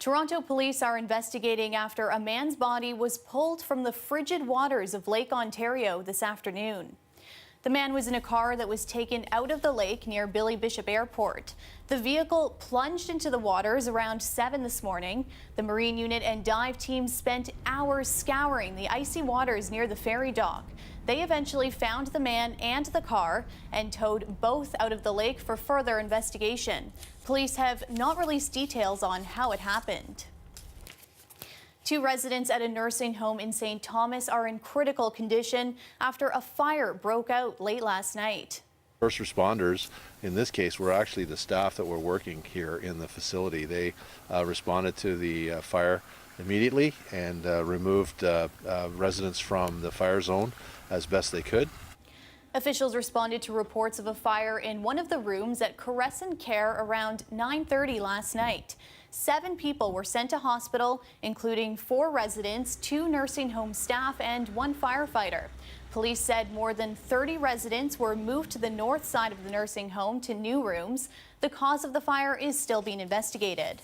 Toronto police are investigating after a man's body was pulled from the frigid waters of Lake Ontario this afternoon. The man was in a car that was taken out of the lake near Billy Bishop Airport. The vehicle plunged into the waters around 7 this morning. The Marine Unit and dive teams spent hours scouring the icy waters near the ferry dock. They eventually found the man and the car and towed both out of the lake for further investigation. Police have not released details on how it happened. 2 residents at a nursing home in St. Thomas are in critical condition after a fire broke out late last night. First responders, in this case, were actually the staff that were working here in the facility. They responded to the fire immediately and removed residents from the fire zone as best they could. Officials responded to reports of a fire in one of the rooms at Crescent Care around 9:30 last night. 7 people were sent to hospital, including 4 residents, 2 nursing home staff, and 1 firefighter. Police said more than 30 residents were moved to the north side of the nursing home to new rooms. The cause of the fire is still being investigated.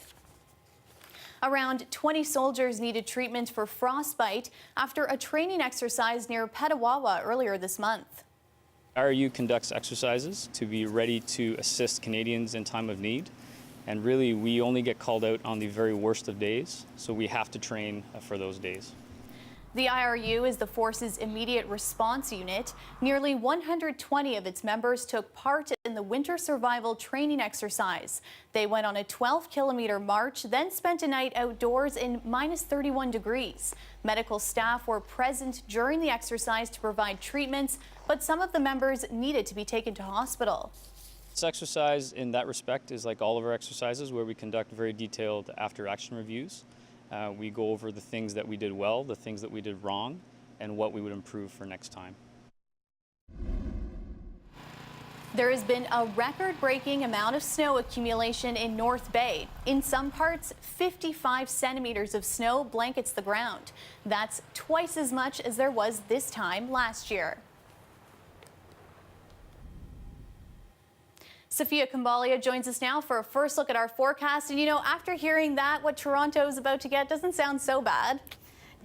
Around 20 soldiers needed treatment for frostbite after a training exercise near Petawawa earlier this month. RU conducts exercises to be ready to assist Canadians in time of need. And really, we only get called out on the very worst of days, so we have to train for those days. The IRU is the force's immediate response unit. Nearly 120 of its members took part in the winter survival training exercise. They went on a 12-kilometer march, then spent a night outdoors in -31 degrees. Medical staff were present during the exercise to provide treatments, but some of the members needed to be taken to hospital. This exercise, in that respect, is like all of our exercises where we conduct very detailed after-action reviews. We go over the things that we did well, the things that we did wrong, and what we would improve for next time. There has been a record-breaking amount of snow accumulation in North Bay. In some parts, 55 centimeters of snow blankets the ground. That's twice as much as there was this time last year. Sophia Kambalia joins us now for a first look at our forecast. And you know, after hearing that, what Toronto is about to get doesn't sound so bad.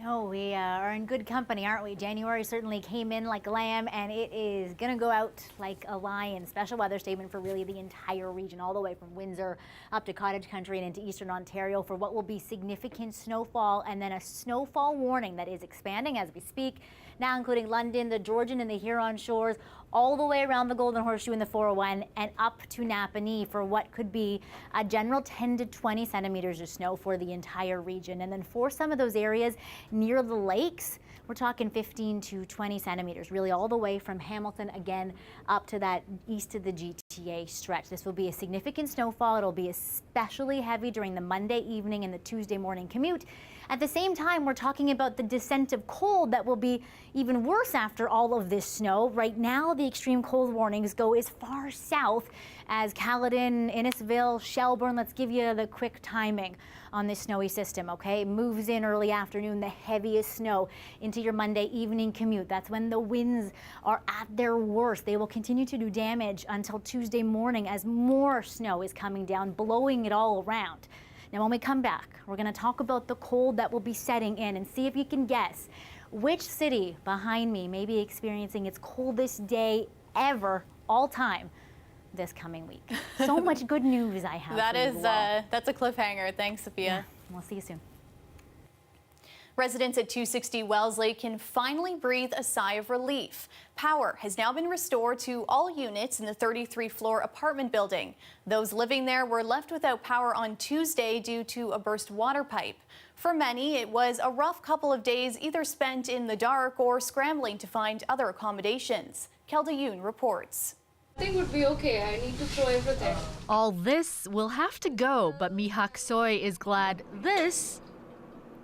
No, we are in good company, aren't we? January certainly came in like a lamb, and it is going to go out like a lion. Special weather statement for really the entire region, all the way from Windsor up to Cottage Country and into eastern Ontario for what will be significant snowfall, and then a snowfall warning that is expanding as we speak, now including London, the Georgian and the Huron shores, all the way around the Golden Horseshoe and the 401 and up to Napanee for what could be a general 10 to 20 centimeters of snow for the entire region. And then for some of those areas near the lakes, we're talking 15 to 20 centimeters, really all the way from Hamilton again up to that east of the GTA stretch. This will be a significant snowfall. It'll be especially heavy during the Monday evening and the Tuesday morning commute. At the same time, we're talking about the descent of cold that will be even worse after all of this snow. Right now, the extreme cold warnings go as far south as Caledon, Innisfil, Shelburne. Let's give you the quick timing on this snowy system, okay? It moves in early afternoon, the heaviest snow into your Monday evening commute. That's when the winds are at their worst. They will continue to do damage until Tuesday morning as more snow is coming down, blowing it all around. Now, when we come back, we're going to talk about the cold that will be setting in and see if you can guess which city behind me may be experiencing its coldest day ever, all time, this coming week. So much good news I have. That's a cliffhanger. Thanks, Sophia. Yeah, we'll see you soon. Residents at 260 Wellesley can finally breathe a sigh of relief. Power has now been restored to all units in the 33-floor apartment building. Those living there were left without power on Tuesday due to a burst water pipe. For many, it was a rough couple of days, either spent in the dark or scrambling to find other accommodations. Kelda Yoon reports. I think would be okay. I need to throw everything. All this will have to go, but Mihak Soy is glad this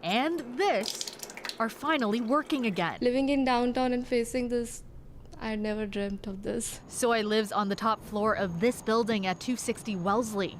and this are finally working again. Living in downtown and facing this, I never dreamt of this. Soy lives on the top floor of this building at 260 Wellesley.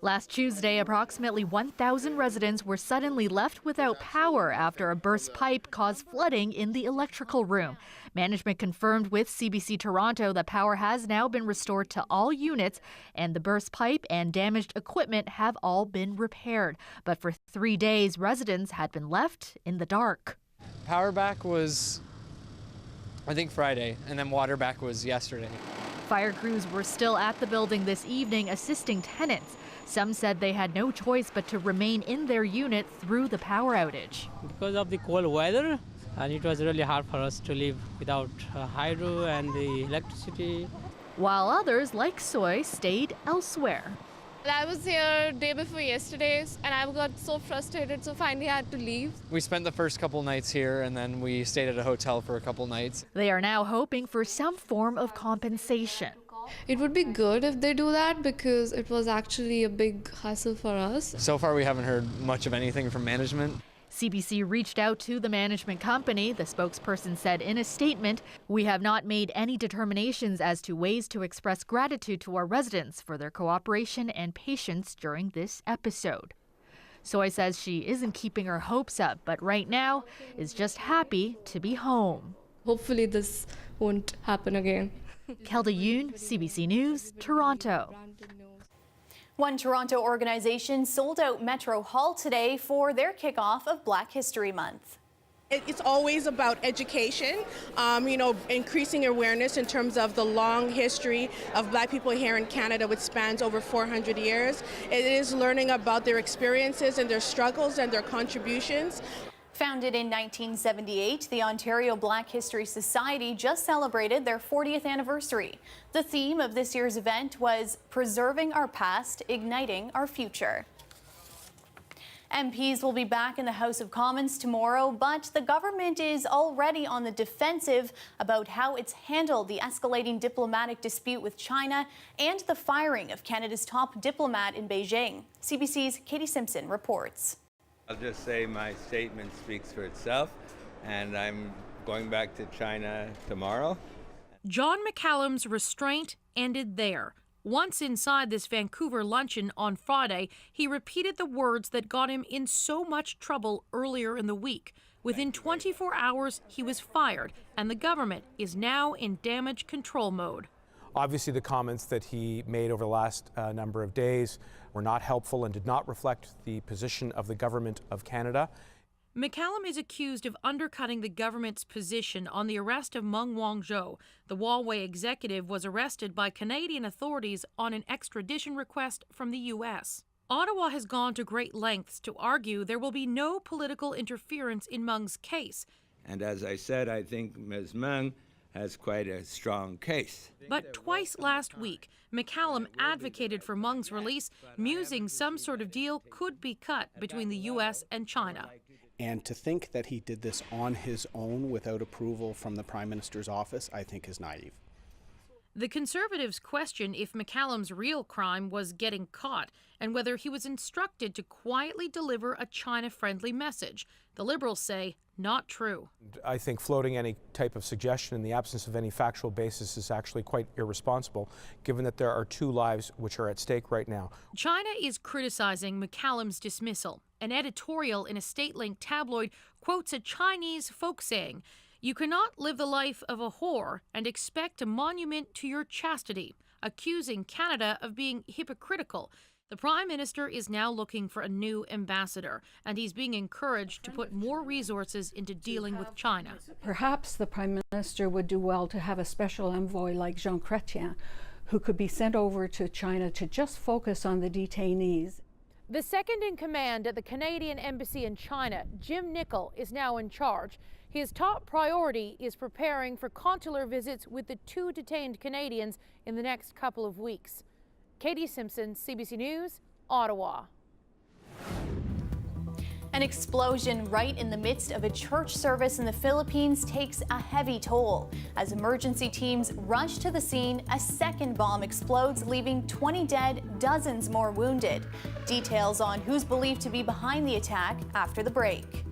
Last Tuesday, approximately 1,000 residents were suddenly left without power after a burst pipe caused flooding in the electrical room. Management confirmed with CBC Toronto that power has now been restored to all units, and the burst pipe and damaged equipment have all been repaired. But for 3 days, residents had been left in the dark. Power back was, I think, Friday, and then water back was yesterday. Fire crews were still at the building this evening assisting tenants. Some said they had no choice but to remain in their unit through the power outage. Because of the cold weather, and it was really hard for us to live without hydro and the electricity. While others, like Soy, stayed elsewhere. I was here day before yesterday and I got so frustrated, so finally I had to leave. We spent the first couple nights here, and then we stayed at a hotel for a couple nights. They are now hoping for some form of compensation. It would be good if they do that because it was actually a big hassle for us. So far, we haven't heard much of anything from management. CBC reached out to the management company. The spokesperson said in a statement, "We have not made any determinations as to ways to express gratitude to our residents for their cooperation and patience during this episode." Soy says she isn't keeping her hopes up, but right now is just happy to be home. Hopefully this won't happen again. Kelda Yoon, CBC News, Toronto. One Toronto organization sold out Metro Hall today for their kickoff of Black History Month. It's always about education, increasing awareness in terms of the long history of Black people here in Canada, which spans over 400 years. It is learning about their experiences and their struggles and their contributions. Founded in 1978, the Ontario Black History Society just celebrated their 40th anniversary. The theme of this year's event was Preserving Our Past, Igniting Our Future. MPs will be back in the House of Commons tomorrow, but the government is already on the defensive about how it's handled the escalating diplomatic dispute with China and the firing of Canada's top diplomat in Beijing. CBC's Katie Simpson reports. I'll just say my statement speaks for itself, and I'm going back to China tomorrow. John McCallum's restraint ended there. Once inside this Vancouver luncheon on Friday, he repeated the words that got him in so much trouble earlier in the week. Within 24 hours, he was fired, and the government is now in damage control mode. Obviously, the comments that he made over the last number of days were not helpful and did not reflect the position of the Government of Canada. McCallum is accused of undercutting the government's position on the arrest of Meng Wanzhou. The Huawei executive was arrested by Canadian authorities on an extradition request from the U.S. Ottawa has gone to great lengths to argue there will be no political interference in Meng's case. And as I said, I think Ms. Meng has quite a strong case. But twice last week, McCallum advocated for Meng's release, musing some sort of deal could be cut between the U.S. and China. And to think that he did this on his own without approval from the Prime Minister's office, I think is naive. The Conservatives question if McCallum's real crime was getting caught and whether he was instructed to quietly deliver a China-friendly message. The Liberals say not true. I think floating any type of suggestion in the absence of any factual basis is actually quite irresponsible, given that there are 2 lives which are at stake right now. China is criticizing McCallum's dismissal. An editorial in a state-linked tabloid quotes a Chinese folk saying, "You cannot live the life of a whore and expect a monument to your chastity," accusing Canada of being hypocritical. The Prime Minister is now looking for a new ambassador, and he's being encouraged to put more resources into dealing with China. Perhaps the Prime Minister would do well to have a special envoy like Jean Chrétien, who could be sent over to China to just focus on the detainees. The second in command at the Canadian Embassy in China, Jim Nicol, is now in charge. His top priority is preparing for consular visits with the 2 detained Canadians in the next couple of weeks. Katie Simpson, CBC News, Ottawa. An explosion right in the midst of a church service in the Philippines takes a heavy toll. As emergency teams rush to the scene, a second bomb explodes, leaving 20 dead, dozens more wounded. Details on who's believed to be behind the attack after the break.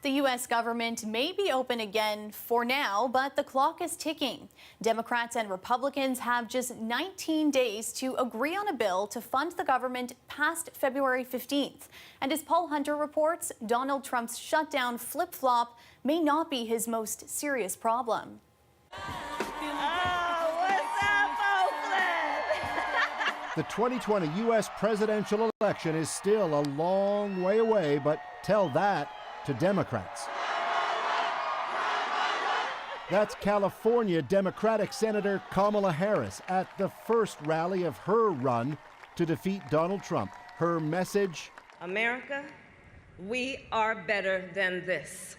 The U.S. government may be open again for now, but the clock is ticking. Democrats and Republicans have just 19 days to agree on a bill to fund the government past February 15th. And as Paul Hunter reports, Donald Trump's shutdown flip-flop may not be his most serious problem. The 2020 U.S. presidential election is still a long way away, but tell that to Democrats. That's California Democratic Senator Kamala Harris at the first rally of her run to defeat Donald Trump. Her message: America, we are better than this.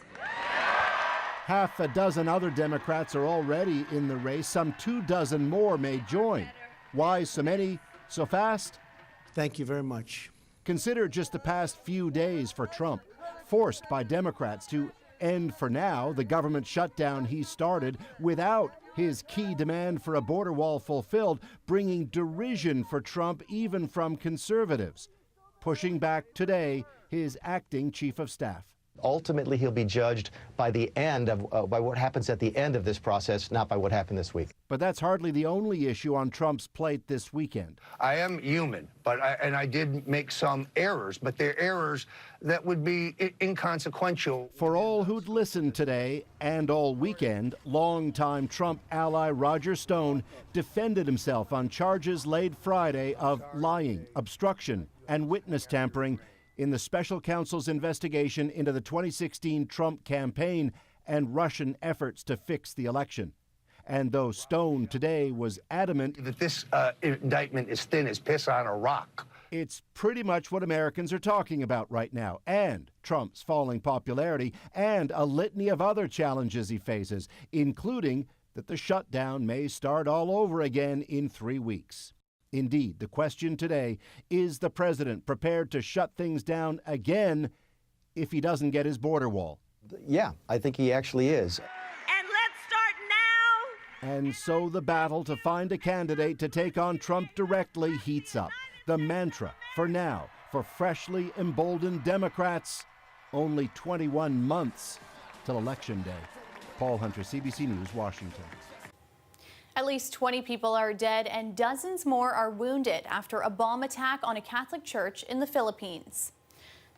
Half a dozen other Democrats are already in the race. Some 24 more may join. Why so many so fast? Thank you very much. Consider just the past few days for Trump, forced by Democrats to end for now the government shutdown he started without his key demand for a border wall fulfilled, bringing derision for Trump even from conservatives. Pushing back today his acting chief of staff. Ultimately, he'll be judged by the end of by what happens at the end of this process, not by what happened this week. But that's hardly the only issue on Trump's plate this weekend. I am human, and I did make some errors, but they're errors that would be inconsequential. For all who'd listened today and all weekend, longtime Trump ally Roger Stone defended himself on charges laid Friday of lying, obstruction, and witness tampering in the special counsel's investigation into the 2016 Trump campaign and Russian efforts to fix the election. And though Stone today was adamant that this indictment is thin as piss on a rock, it's pretty much what Americans are talking about right now, and Trump's falling popularity and a litany of other challenges he faces, including that the shutdown may start all over again in 3 weeks. Indeed, the question today, is the president prepared to shut things down again if he doesn't get his border wall? Yeah, I think he actually is. And let's start now! And so the battle to find a candidate to take on Trump directly heats up. The mantra, for now, for freshly emboldened Democrats, only 21 months till Election Day. Paul Hunter, CBC News, Washington. At least 20 people are dead and dozens more are wounded after a bomb attack on a Catholic church in the Philippines.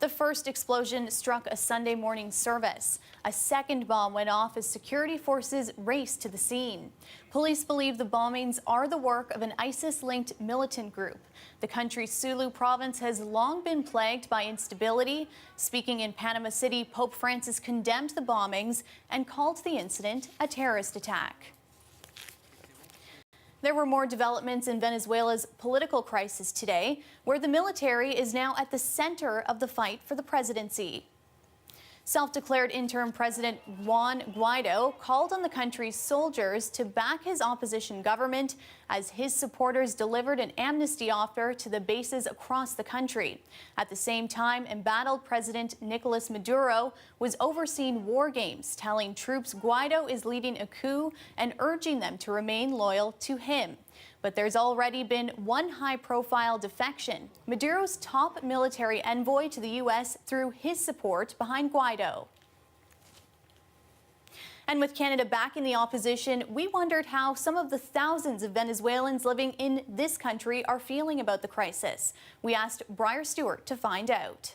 The first explosion struck a Sunday morning service. A second bomb went off as security forces raced to the scene. Police believe the bombings are the work of an ISIS-linked militant group. The country's Sulu province has long been plagued by instability. Speaking in Panama City, Pope Francis condemned the bombings and called the incident a terrorist attack. There were more developments in Venezuela's political crisis today, where the military is now at the center of the fight for the presidency. Self-declared interim President Juan Guaido called on the country's soldiers to back his opposition government as his supporters delivered an amnesty offer to the bases across the country. At the same time, embattled President Nicolas Maduro was overseeing war games, telling troops Guaido is leading a coup and urging them to remain loyal to him. But there's already been one high-profile defection. Maduro's top military envoy to the U.S. threw his support behind Guaido. And with Canada backing the opposition, we wondered how some of the thousands of Venezuelans living in this country are feeling about the crisis. We asked Briar Stewart to find out.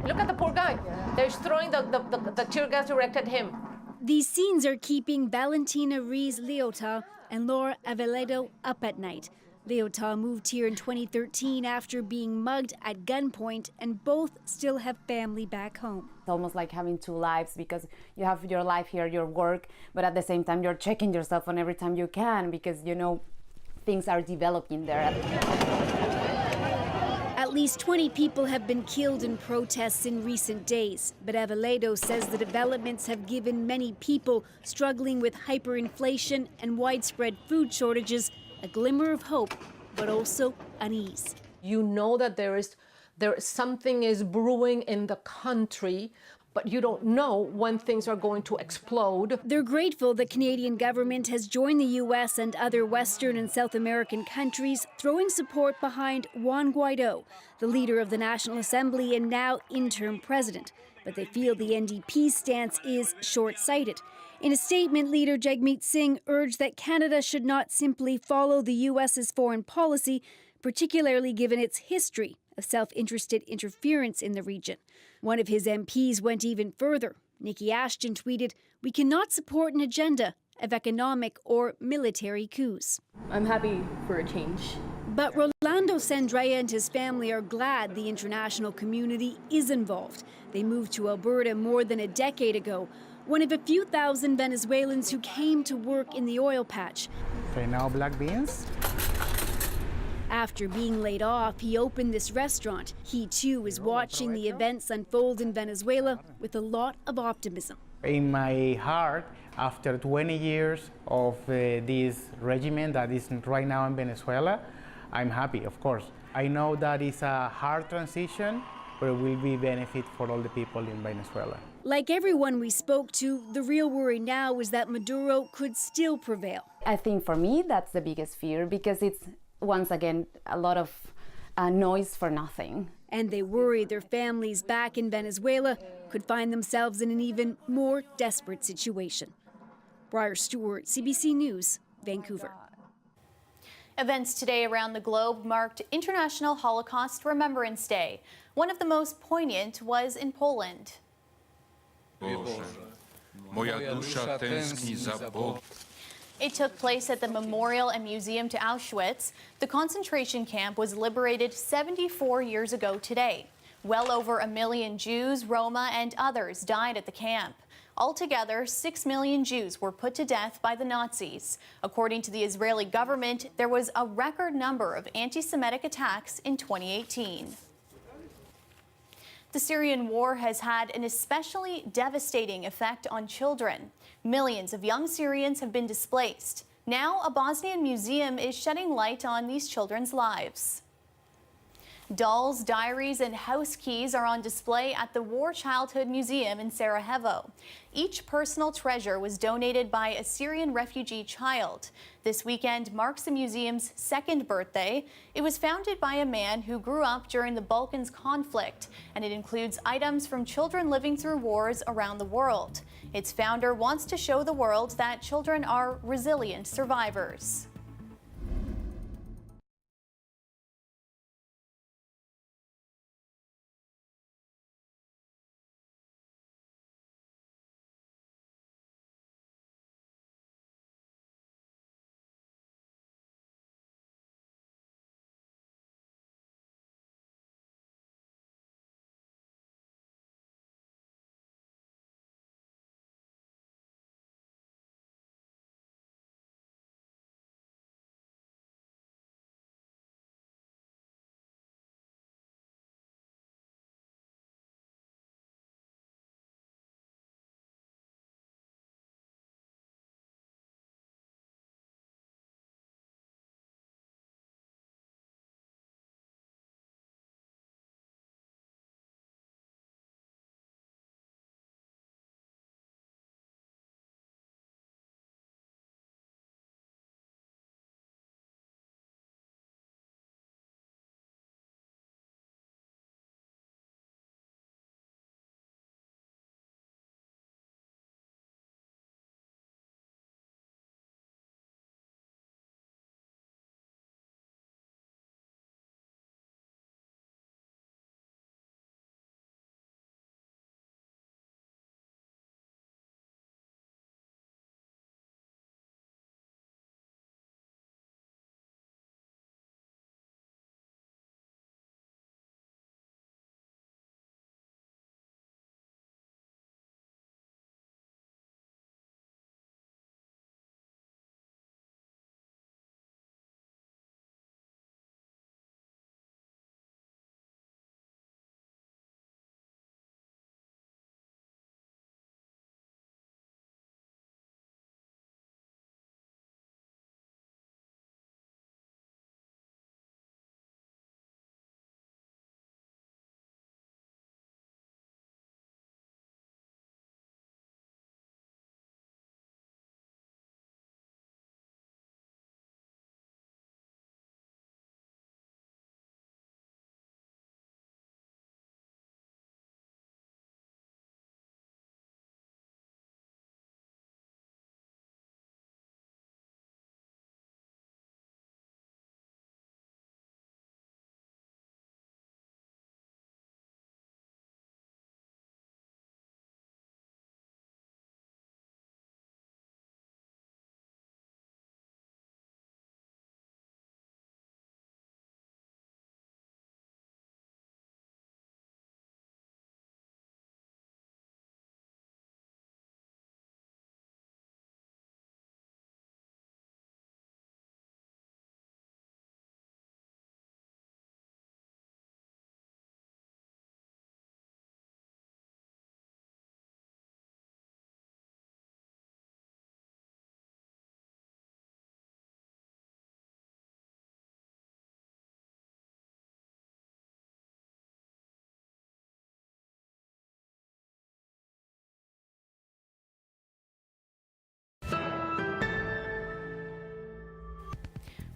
Look at the poor guy. They're throwing the tear gas directed at him. These scenes are keeping Valentina Ruiz Leota and Laura Aveledo up at night. Leota moved here in 2013 after being mugged at gunpoint, and both still have family back home. It's almost like having two lives, because you have your life here, your work, but at the same time you're checking yourself on every time you can, because you know things are developing there. At least 20 people have been killed in protests in recent days, but Aveledo says the developments have given many people struggling with hyperinflation and widespread food shortages a glimmer of hope, but also unease. You know that there something is brewing in the country, but you don't know when things are going to explode. They're grateful the Canadian government has joined the U.S. and other Western and South American countries, throwing support behind Juan Guaido, the leader of the National Assembly and now interim president. But they feel the NDP's stance is short-sighted. In a statement, leader Jagmeet Singh urged that Canada should not simply follow the U.S.'s foreign policy, particularly given its history of self-interested interference in the region. One of his MPs went even further. Nikki Ashton tweeted, "We cannot support an agenda of economic or military coups." I'm happy for a change. But Rolando Sandrea and his family are glad the international community is involved. They moved to Alberta more than a decade ago, one of a few thousand Venezuelans who came to work in the oil patch. Okay, now black beans. After being laid off, he opened this restaurant. He too is watching the events unfold in Venezuela with a lot of optimism. In my heart, after 20 years of this regime that is right now in Venezuela, I'm happy, of course. I know that it's a hard transition, but it will be benefit for all the people in Venezuela. Like everyone we spoke to, the real worry now is that Maduro could still prevail. I think for me that's the biggest fear, because it's once again a lot of noise for nothing. And they worry their families back in Venezuela could find themselves in an even more desperate situation. Briar Stewart, CBC News, Vancouver. Events today around the globe marked International Holocaust Remembrance Day. One of the most poignant was in Poland. It took place at the Memorial and Museum to Auschwitz. The concentration camp was liberated 74 years ago today. Well over 1 million Jews, Roma, and others died at the camp. Altogether, 6 million Jews were put to death by the Nazis. According to the Israeli government, there was a record number of anti-Semitic attacks in 2018. The Syrian war has had an especially devastating effect on children. Millions of young Syrians have been displaced. Now, a Bosnian museum is shedding light on these children's lives. Dolls, diaries, and house keys are on display at the War Childhood Museum in Sarajevo. Each personal treasure was donated by a Syrian refugee child. This weekend marks the museum's 2nd birthday. It was founded by a man who grew up during the Balkans conflict, and it includes items from children living through wars around the world. Its founder wants to show the world that children are resilient survivors.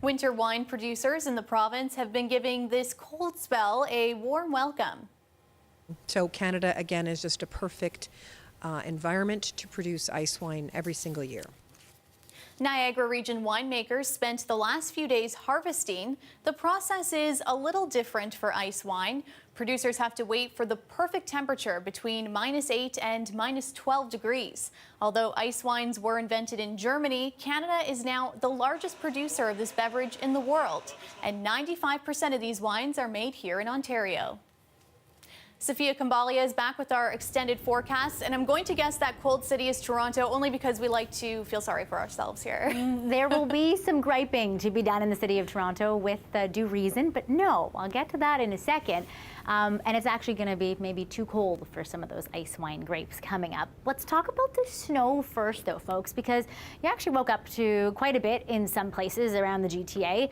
Winter wine producers in the province have been giving this cold spell a warm welcome. So Canada, again, is just a perfect environment to produce ice wine every single year. Niagara region winemakers spent the last few days harvesting. The process is a little different for ice wine. Producers have to wait for the perfect temperature between -8 and -12 degrees. Although ice wines were invented in Germany, Canada is now the largest producer of this beverage in the world, and 95% of these wines are made here in Ontario. Sophia Kambalia is back with our extended forecast, and I'm going to guess that cold city is Toronto only because we like to feel sorry for ourselves here. There will be some griping to be done in the city of Toronto with due reason, but no, I'll get to that in a second. And it's actually going to be maybe too cold for some of those ice wine grapes coming up. Let's talk about the snow first, though, folks, because you actually woke up to quite a bit in some places around the GTA.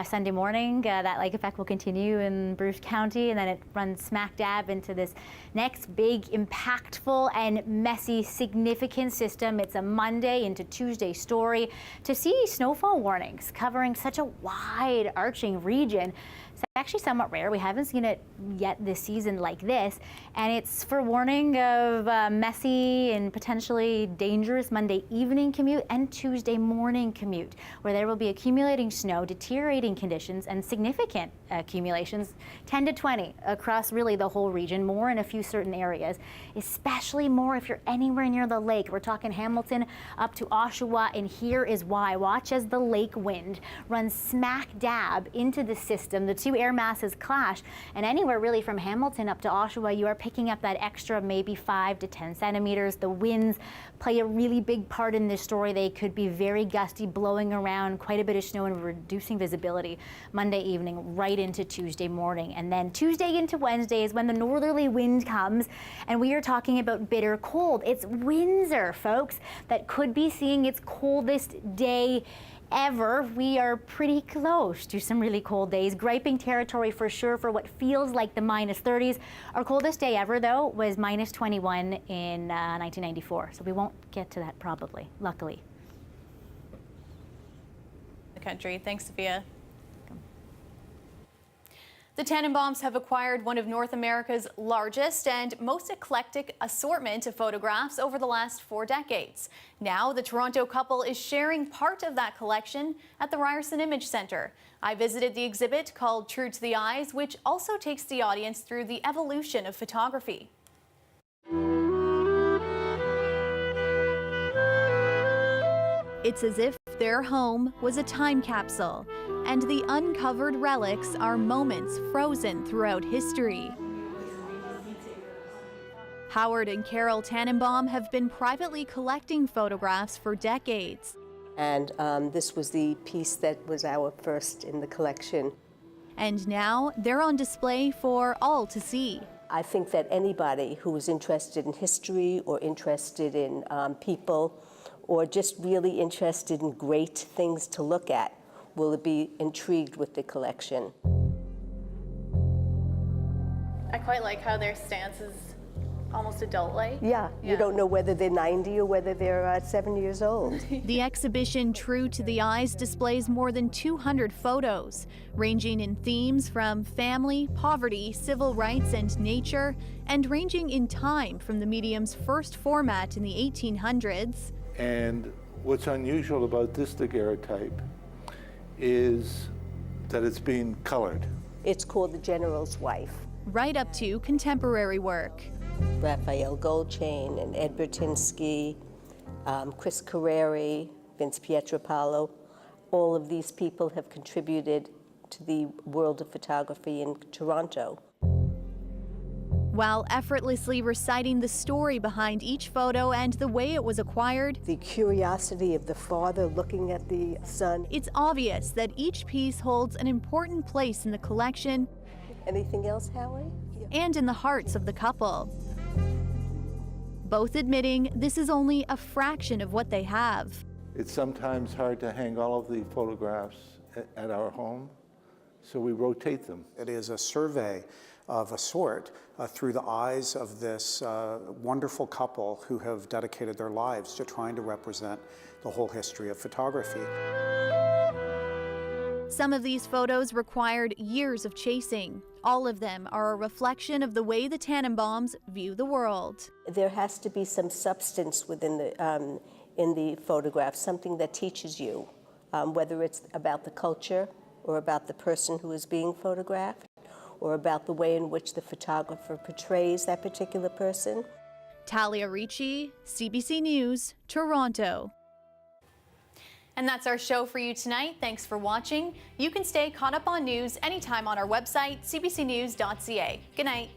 Sunday morning, that lake effect will continue in Bruce County, and then it runs smack dab into this next big, impactful and messy, significant system. It's a Monday into Tuesday story. To see snowfall warnings covering such a wide arching region, it's actually somewhat rare. We haven't seen it yet this season like this, and it's for warning of messy and potentially dangerous Monday evening commute and Tuesday morning commute, where there will be accumulating snow, deteriorating conditions, and significant accumulations, 10 to 20 across really the whole region, more in a few certain areas, especially more if you're anywhere near the lake. We're talking Hamilton up to Oshawa, and here is why. Watch as the lake wind runs smack dab into the system. The two air masses clash, and anywhere really from Hamilton up to Oshawa, you are picking up that extra maybe 5 to 10 centimeters. The winds play a really big part in this story. They could be very gusty, blowing around quite a bit of snow and reducing visibility Monday evening right into Tuesday morning. And then Tuesday into Wednesday is when the northerly wind comes, and we are talking about bitter cold. It's Windsor, folks, that could be seeing its coldest day ever. We are pretty close to some really cold days. Griping territory for sure for what feels like the -30s. Our coldest day ever, though, was -21 in 1994. So we won't get to that probably, luckily. The country. Thanks, Sophia. The Tannenbaums have acquired one of North America's largest and most eclectic assortment of photographs over the last 4 decades. Now, the Toronto couple is sharing part of that collection at the Ryerson Image Centre. I visited the exhibit called True to the Eyes, which also takes the audience through the evolution of photography. It's as if their home was a time capsule, and the uncovered relics are moments frozen throughout history. Howard and Carol Tannenbaum have been privately collecting photographs for decades. And this was the piece that was our first in the collection. And now they're on display for all to see. I think that anybody who is interested in history or interested in people or just really interested in great things to look at will be intrigued with the collection. I quite like how their stance is almost adult-like. Yeah, you don't know whether they're 90 or whether they're 7 years old. The exhibition True to the Eyes displays more than 200 photos, ranging in themes from family, poverty, civil rights, and nature, and ranging in time from the medium's first format in the 1800s. And what's unusual about this daguerreotype is that it's being colored. It's called The General's Wife. Right up to contemporary work. Raphael Goldchain and Ed Bertinsky, Chris Carreri, Vince Pietropalo, all of these people have contributed to the world of photography in Toronto. While effortlessly reciting the story behind each photo and the way it was acquired, the curiosity of the father looking at the son. It's obvious that each piece holds an important place in the collection. Anything else, Howie? And in the hearts of the couple. Both admitting this is only a fraction of what they have. It's sometimes hard to hang all of the photographs at our home, so we rotate them. It is a survey of a sort through the eyes of this wonderful couple who have dedicated their lives to trying to represent the whole history of photography. Some of these photos required years of chasing. All of them are a reflection of the way the Tannenbaums view the world. There has to be some substance within in the photograph, something that teaches you, whether it's about the culture or about the person who is being photographed, or about the way in which the photographer portrays that particular person. Talia Ricci, CBC News, Toronto. And that's our show for you tonight. Thanks for watching. You can stay caught up on news anytime on our website, cbcnews.ca. Good night.